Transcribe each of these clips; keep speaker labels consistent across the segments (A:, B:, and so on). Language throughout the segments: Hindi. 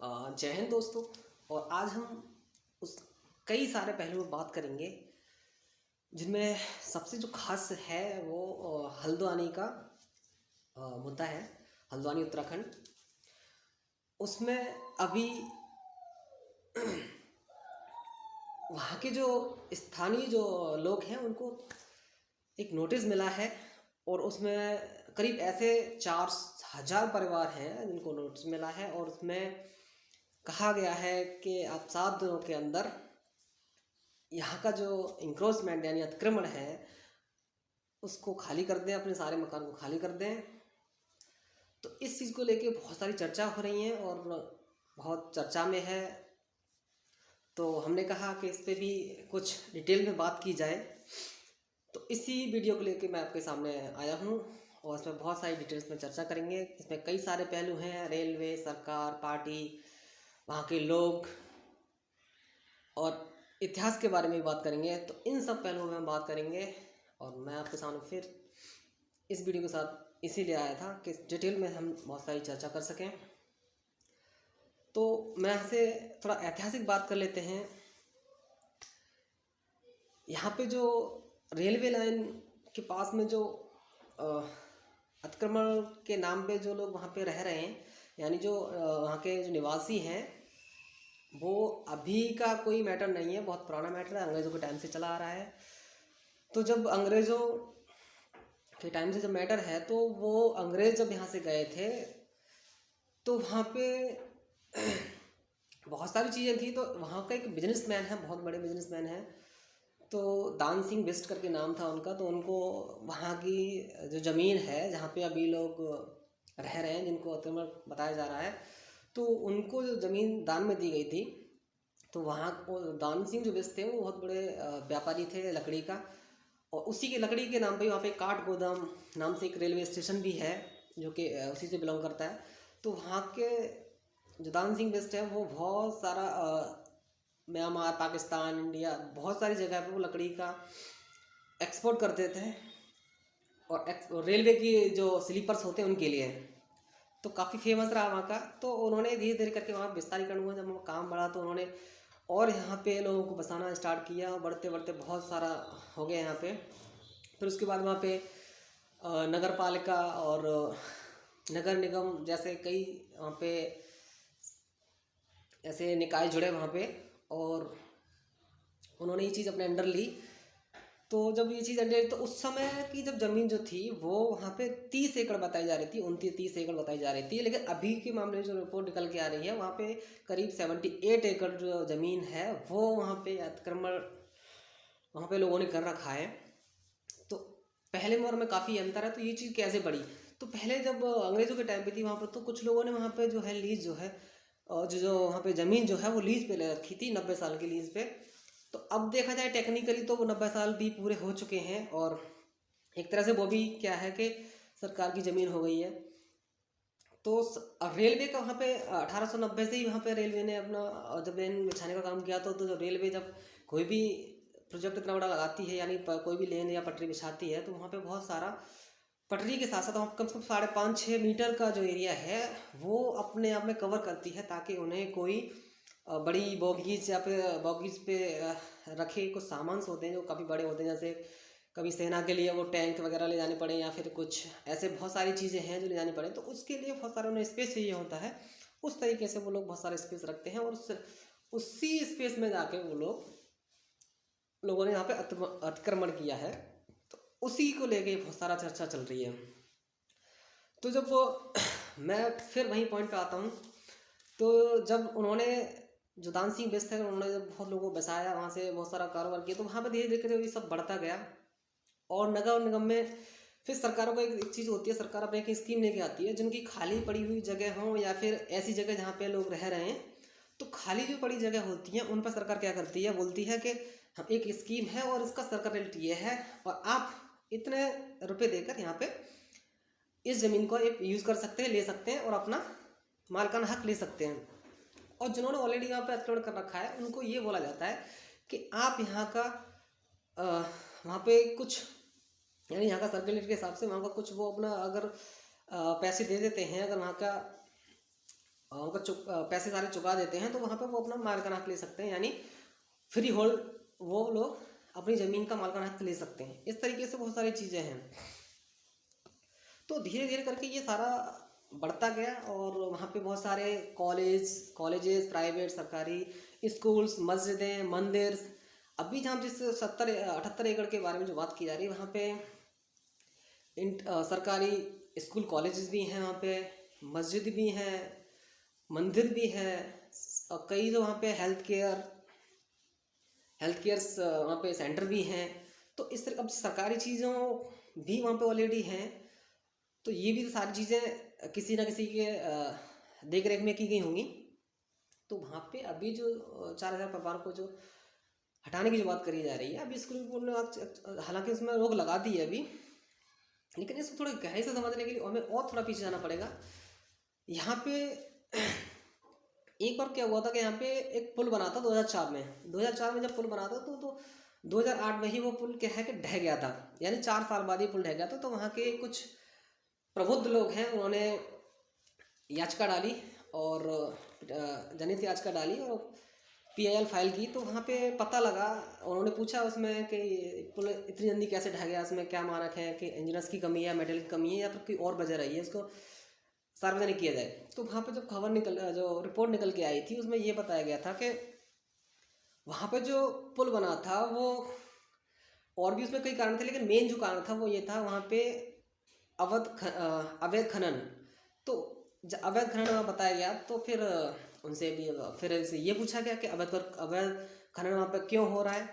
A: जय हिंद दोस्तों। और आज हम उस कई सारे पहलुओं पर बात करेंगे जिनमें सबसे जो खास है वो हल्द्वानी का मुद्दा है। हल्द्वानी उत्तराखंड, उसमें अभी वहाँ के जो स्थानीय जो लोग हैं उनको एक नोटिस मिला है और उसमें करीब ऐसे 4,000 परिवार हैं जिनको नोटिस मिला है और उसमें कहा गया है कि आप 7 दिनों के अंदर यहाँ का जो इंक्रोचमेंट यानी अतिक्रमण है उसको खाली कर दें, अपने सारे मकान को खाली कर दें। तो इस चीज़ को लेके बहुत सारी चर्चा हो रही है और बहुत चर्चा में है, तो हमने कहा कि इस पे भी कुछ डिटेल में बात की जाए। तो इसी वीडियो को लेके मैं आपके सामने आया हूँ और इसमें बहुत सारी डिटेल्स में चर्चा करेंगे। इसमें कई सारे पहलू हैं, रेलवे, सरकार, पार्टी, वहाँ के लोग और इतिहास के बारे में भी बात करेंगे। तो इन सब पहलुओं में हम बात करेंगे और मैं आपके सामने फिर इस वीडियो के साथ इसीलिए आया था कि डिटेल में हम बहुत सारी चर्चा कर सकें। तो मैं यहाँ से थोड़ा ऐतिहासिक बात कर लेते हैं। यहाँ पे जो रेलवे लाइन के पास में जो अतिक्रमण के नाम पे जो लोग वहाँ पे रह रहे हैं, यानी जो वहाँ के जो निवासी हैं, वो अभी का कोई मैटर नहीं है, बहुत पुराना मैटर है, अंग्रेज़ों के टाइम से चला आ रहा है। तो जब अंग्रेज़ों के टाइम से जब मैटर है, तो वो अंग्रेज़ जब यहाँ से गए थे तो वहाँ पे बहुत सारी चीज़ें थी। तो वहाँ का एक बिजनेसमैन है, बहुत बड़े बिजनेसमैन है, तो दान सिंह बिस्ट करके नाम था उनका। तो उनको वहाँ की जो ज़मीन है जहाँ पे अभी लोग रह रहे हैं, जिनको अतिक्रमण बताया जा रहा है, तो उनको जो ज़मीन दान में दी गई थी। तो वहाँ वो दान सिंह जो बिस्ट थे वो बहुत बड़े व्यापारी थे लकड़ी का, और उसी के लकड़ी के नाम पे वहाँ पे काठ गोदाम नाम से एक रेलवे स्टेशन भी है जो कि उसी से बिलोंग करता है। तो वहाँ के जो दान सिंह बिस्ट है वो बहुत सारा म्यांमार, पाकिस्तान, इंडिया, बहुत सारी जगह पे वो लकड़ी का एक्सपोर्ट करते थे और रेलवे की जो स्लीपर्स होते हैं उनके लिए तो काफ़ी फेमस रहा वहाँ का। तो उन्होंने धीरे धीरे करके वहाँ विस्तारीकरण हुआ, जब काम बढ़ा तो उन्होंने और यहाँ पे लोगों को बसाना स्टार्ट किया और बढ़ते बढ़ते बहुत सारा हो गया यहाँ पे। फिर उसके बाद वहाँ पे नगर पालिका और नगर निगम जैसे कई वहाँ पे ऐसे निकाय जुड़े वहाँ पे, और उन्होंने ये चीज़ अपने अंडर ली। तो जब ये चीज़ अंडर, तो उस समय की जब ज़मीन जो थी वो वहाँ पे 30 एकड़ बताई जा रही थी, 29-30 एकड़ बताई जा रही थी। लेकिन अभी के मामले में जो रिपोर्ट निकल के आ रही है वहाँ पे करीब 78 एकड़ जो ज़मीन है वो वहाँ पे अतिक्रमण वहाँ पे लोगों ने कर रखा है। तो पहले में और में काफ़ी अंतर है। तो ये चीज़ कैसे बढ़ी? तो पहले जब अंग्रेज़ों के टाइम पे थी वहाँ पर, तो कुछ लोगों ने वहाँ पे जो है लीज जो है और जो वहाँ पे ज़मीन जो है वो लीज पे ले रखी थी, 90 साल की लीज पे। तो अब देखा जाए टेक्निकली तो वो 90 साल भी पूरे हो चुके हैं और एक तरह से वो भी क्या है कि सरकार की ज़मीन हो गई है। तो रेलवे का वहाँ पे 1890 से ही वहाँ पे रेलवे ने अपना जब लेन बिछाने का काम किया। तो जब रेलवे जब कोई भी प्रोजेक्ट इतना बड़ा लगाती है, यानी कोई भी लेन या पटरी बिछाती है, तो वहाँ पे बहुत सारा पटरी के साथ साथ वहाँ कम से कम 5.5-6 मीटर का जो एरिया है वो अपने आप में कवर करती है, ताकि उन्हें कोई बड़ी बोगीज या फिर बोगीज पे रखे कुछ सामान होते हैं जो काफ़ी बड़े होते हैं, जैसे कभी सेना के लिए वो टैंक वगैरह ले जाने पड़े या फिर कुछ ऐसे बहुत सारी चीज़ें हैं जो ले जानी पड़े। तो उसके लिए बहुत सारा उन्हें स्पेस चाहिए होता है। उस तरीके से वो लोग बहुत सारे स्पेस रखते हैं और उसी स्पेस में जाके वो लोगों ने यहाँ पे अतिक्रमण किया है। तो उसी को लेके बहुत सारा चर्चा चल रही है। तो जब मैं फिर वही पॉइंट पे आता हूँ, तो जब उन्होंने जो दान सिंह बिस्ट थे उन्होंने जब बहुत लोगों को बसाया, वहाँ से बहुत सारा कारोबार किया, तो वहाँ पे धीरे धीरे ये सब बढ़ता गया। और नगर निगम में फिर सरकारों को एक चीज़ होती है, सरकार अपने एक स्कीम लेके आती है जिनकी खाली पड़ी हुई जगह हो या फिर ऐसी जगह जहाँ पे लोग रह रहे हैं। तो खाली जो पड़ी जगह होती है उन पर सरकार क्या करती है, बोलती है कि हम एक स्कीम है और इसका सरकार ये है और आप इतने रुपए देकर यहाँ पे इस ज़मीन को यूज़ कर सकते हैं, ले सकते हैं और अपना मालिकाना हक ले सकते हैं। और जिन्होंने ऑलरेडी यहाँ पे अतिक्रमण कर रखा है उनको ये बोला जाता है कि आप यहाँ का वहाँ पे कुछ, यानी यहाँ का सर्कुलर के हिसाब से वहाँ का कुछ वो अपना अगर पैसे दे देते हैं, अगर वहाँ का उनका पैसे सारे चुका देते हैं, तो वहाँ पे वो अपना मालिकाना हक ले सकते हैं, यानी फ्री होल्ड वो लोग अपनी ज़मीन का मालिकाना हक ले सकते हैं। इस तरीके से बहुत सारी चीज़ें हैं। तो धीरे धीरे करके ये सारा बढ़ता गया और वहाँ पे बहुत सारे कॉलेजेस प्राइवेट सरकारी स्कूल्स, मस्जिदें, मंदिर। अभी जहाँ जिस 70-78 एकड़ के बारे में जो बात की जा रही है, वहाँ पे सरकारी स्कूल कॉलेजेस भी हैं, वहाँ पे मस्जिद भी हैं, मंदिर भी है, और कई जो वहाँ पे हेल्थ केयर वहाँ पे सेंटर भी हैं। तो इस तरह अब सरकारी चीज़ों भी वहाँ पे ऑलरेडी हैं। तो ये भी सारी चीज़ें किसी ना किसी के देख रेख में की गई होंगी। तो वहाँ पे अभी जो 4000 परिवार को जो हटाने की जो बात करी जा रही है, अभी सुप्रीम कोर्ट ने हालांकि उसमें रोक लगा दी है अभी, लेकिन इसको थोड़ी गहराई से समझने के लिए हमें और थोड़ा पीछे जाना पड़ेगा। यहाँ पे एक बार क्या हुआ था कि यहाँ पे एक पुल बना था 2004 में जब पुल बना था तो 2008 में ही वो पुल क्या है कि ढह गया था, यानी 4 साल बाद ही पुल ढह गया था। तो वहाँ के कुछ प्रबुद्ध लोग हैं, उन्होंने याचिका डाली और जनहित याचिका डाली और PIL फाइल की। तो वहाँ पे पता लगा, उन्होंने पूछा उसमें कि पुल इतनी जल्दी कैसे ढह गया, उसमें क्या मानक है कि इंजीनियर्स की कमी है, मेटेरियल की कमी है, या फिर कोई और वजह रही है, इसको सार्वजनिक किया जाए। तो वहाँ पे जो रिपोर्ट निकल के आई थी, उसमें ये बताया गया था कि वहाँ पे जो पुल बना था वो, और भी उसमें कई कारण थे, लेकिन मेन जो कारण था वो ये था, वहाँ पे अवैध खनन। तो जब अवैध खनन वहाँ बताया गया, तो फिर उनसे भी फिर से ये पूछा गया कि अवैध खनन वहाँ पे क्यों हो रहा है,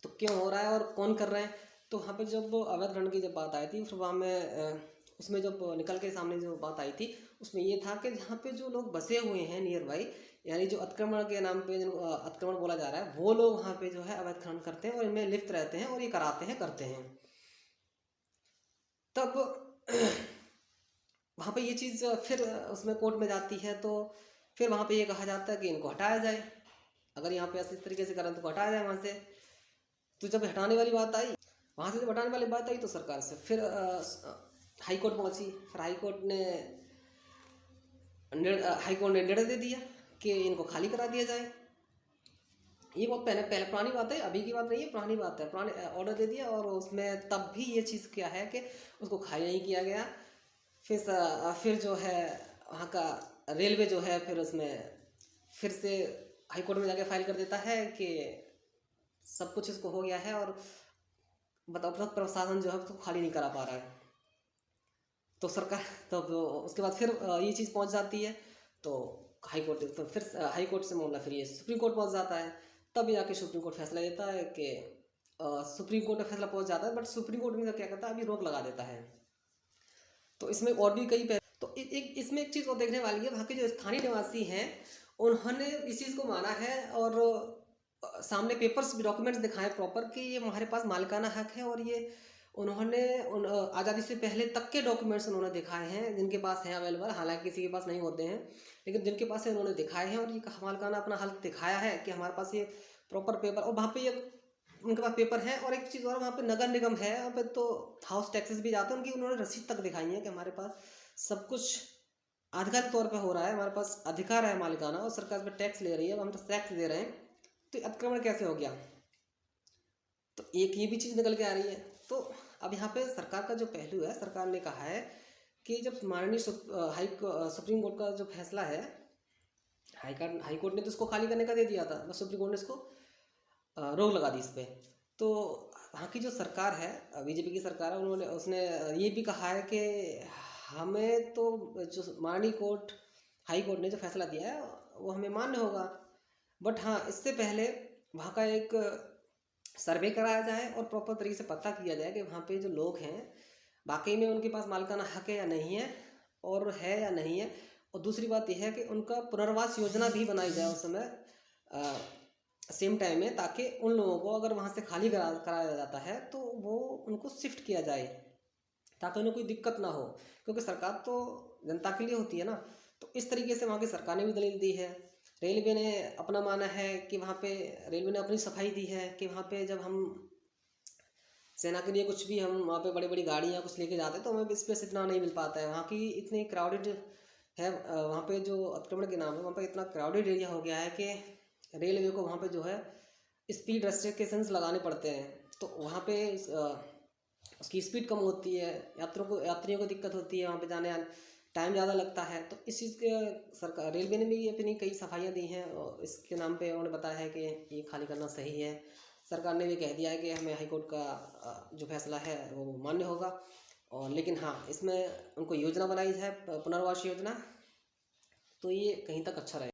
A: तो क्यों हो रहा है और कौन कर रहे हैं। तो वहाँ पे जब अवैध खनन की जब बात आई थी, फिर वहाँ में उसमें जब निकल के सामने जो बात आई थी, उसमें ये था कि जहाँ पे जो लोग बसे हुए हैं नियर बाई, यानी जो अतिक्रमण के नाम पे अतिक्रमण बोला जा रहा है, वो लोग वहाँ पे जो है अवैध खनन करते हैं और इनमें लिप्त रहते हैं और ये करते हैं। तब वहाँ पे ये चीज़ फिर उसमें कोर्ट में जाती है, तो फिर वहाँ पे ये कहा जाता है कि इनको हटाया जाए, अगर यहाँ पे इस तरीके से करें तो हटाया जाए वहाँ से। तो जब हटाने वाली बात आई, वहाँ से जब हटाने वाली बात आई, तो सरकार से फिर हाई कोर्ट पहुँची। फिर हाई कोर्ट ने निर्णय दे दिया कि इनको खाली करा दिया जाए। ये बहुत पहले पुरानी बात है, अभी की बात नहीं है, पुरानी बात है। पुराने ऑर्डर दे दिया और उसमें तब भी ये चीज़ क्या है कि उसको खाली नहीं किया गया। फिर जो है वहाँ का रेलवे जो है फिर उसमें फिर से हाई कोर्ट में जाके फाइल कर देता है कि सब कुछ इसको हो गया है और बताओ प्रशासन जो है उसको खाली नहीं करा पा रहा है। तो सरकार तो उसके बाद फिर ये चीज़ पहुंच जाती है, तो हाई कोर्ट, तो फिर हाई कोर्ट से मामला फिर ये सुप्रीम कोर्ट पहुंच जाता है। तब जाके सुप्रीम कोर्ट फैसला देता है कि सुप्रीम कोर्ट में फैसला पहुंच जाता है, बट सुप्रीम कोर्ट में क्या करता है, अभी रोक लगा देता है। तो इसमें और भी कई तो इसमें एक चीज़ और देखने वाली है, वहाँ के जो स्थानीय निवासी हैं उन्होंने इस चीज़ को माना है और सामने पेपर्स भी, डॉक्यूमेंट्स दिखाए प्रॉपर कि ये हमारे पास मालिकाना हक है। और ये उन्होंने आज़ादी से पहले तक के डॉक्यूमेंट्स उन्होंने दिखाए हैं, जिनके पास हैं अवेलेबल, हालांकि किसी के पास नहीं होते हैं, लेकिन जिनके पास है उन्होंने दिखाए हैं। और ये मालिकाना अपना हक दिखाया है कि हमारे पास ये प्रॉपर पेपर, और वहाँ पे ये उनके पास पेपर है। और एक चीज़ और, वहाँ पे नगर निगम है, वहाँ पे तो हाउस टैक्सेस भी जाते हैं उनकी, उन्होंने रसीद तक दिखाई है कि हमारे पास सब कुछ आधिकारिक तौर पे हो रहा है, हमारे पास अधिकार है मालिकाना, और सरकार इस पर टैक्स ले रही है, हम तो टैक्स दे रहे हैं। तो अतिक्रमण कैसे हो गया, तो एक ये भी चीज़ निकल के आ रही है। तो अब यहाँ पे सरकार का जो पहलू है, सरकार ने कहा है कि जब माननीय सुप्रीम कोर्ट का जो फैसला है, हाई कोर्ट ने तो इसको खाली करने का दे दिया था, बस सुप्रीम कोर्ट ने इसको रोक लगा दी इस पर। तो वहाँ की जो सरकार है, बीजेपी की सरकार है, उसने ये भी कहा है कि हमें तो जो माननीय हाई कोर्ट ने जो फैसला दिया है वो हमें मान्य होगा, बट हाँ इससे पहले वहाँ का एक सर्वे कराया जाए और प्रॉपर तरीके से पता किया जाए कि वहाँ पे जो लोग हैं वाकई में उनके पास मालिकाना हक है या नहीं है, और है या नहीं है। और दूसरी बात यह है कि उनका पुनर्वास योजना भी बनाई जाए उस समय सेम टाइम में, ताकि उन लोगों को अगर वहाँ से खाली कराया जाता है तो वो उनको शिफ्ट किया जाए, ताकि उन्हें कोई दिक्कत ना हो, क्योंकि सरकार तो जनता के लिए होती है ना। तो इस तरीके से वहाँ की सरकार ने भी दलील दी है। रेलवे ने अपना माना है कि वहाँ पे रेलवे ने अपनी सफाई दी है कि वहाँ पे जब हम सेना के लिए कुछ भी हम वहाँ पे बड़ी बड़ी गाड़ियाँ कुछ लेके जाते हैं तो हमें स्पेस इतना नहीं मिल पाता है, वहाँ की इतनी क्राउडेड है वहाँ पे जो अतिक्रमण के नाम है वहाँ पे इतना क्राउडेड एरिया हो गया है कि रेलवे को वहाँ पे जो है स्पीड रेस्ट्रिक्शंस लगाने पड़ते हैं। तो वहाँ पे उसकी स्पीड कम होती है, यात्रियों को दिक्कत होती है, वहाँ पे जाने आने टाइम ज़्यादा लगता है। तो इस चीज़ के सरकार रेलवे ने भी अपनी कई सफाइयाँ दी हैं और इसके नाम पे उन्होंने बताया है कि ये खाली करना सही है। सरकार ने भी कह दिया है कि हमें हाई कोर्ट का जो फैसला है वो मान्य होगा। और लेकिन हाँ, इसमें उनको योजना बनाई है पुनर्वास योजना, तो ये कहीं तक अच्छा रहेगा।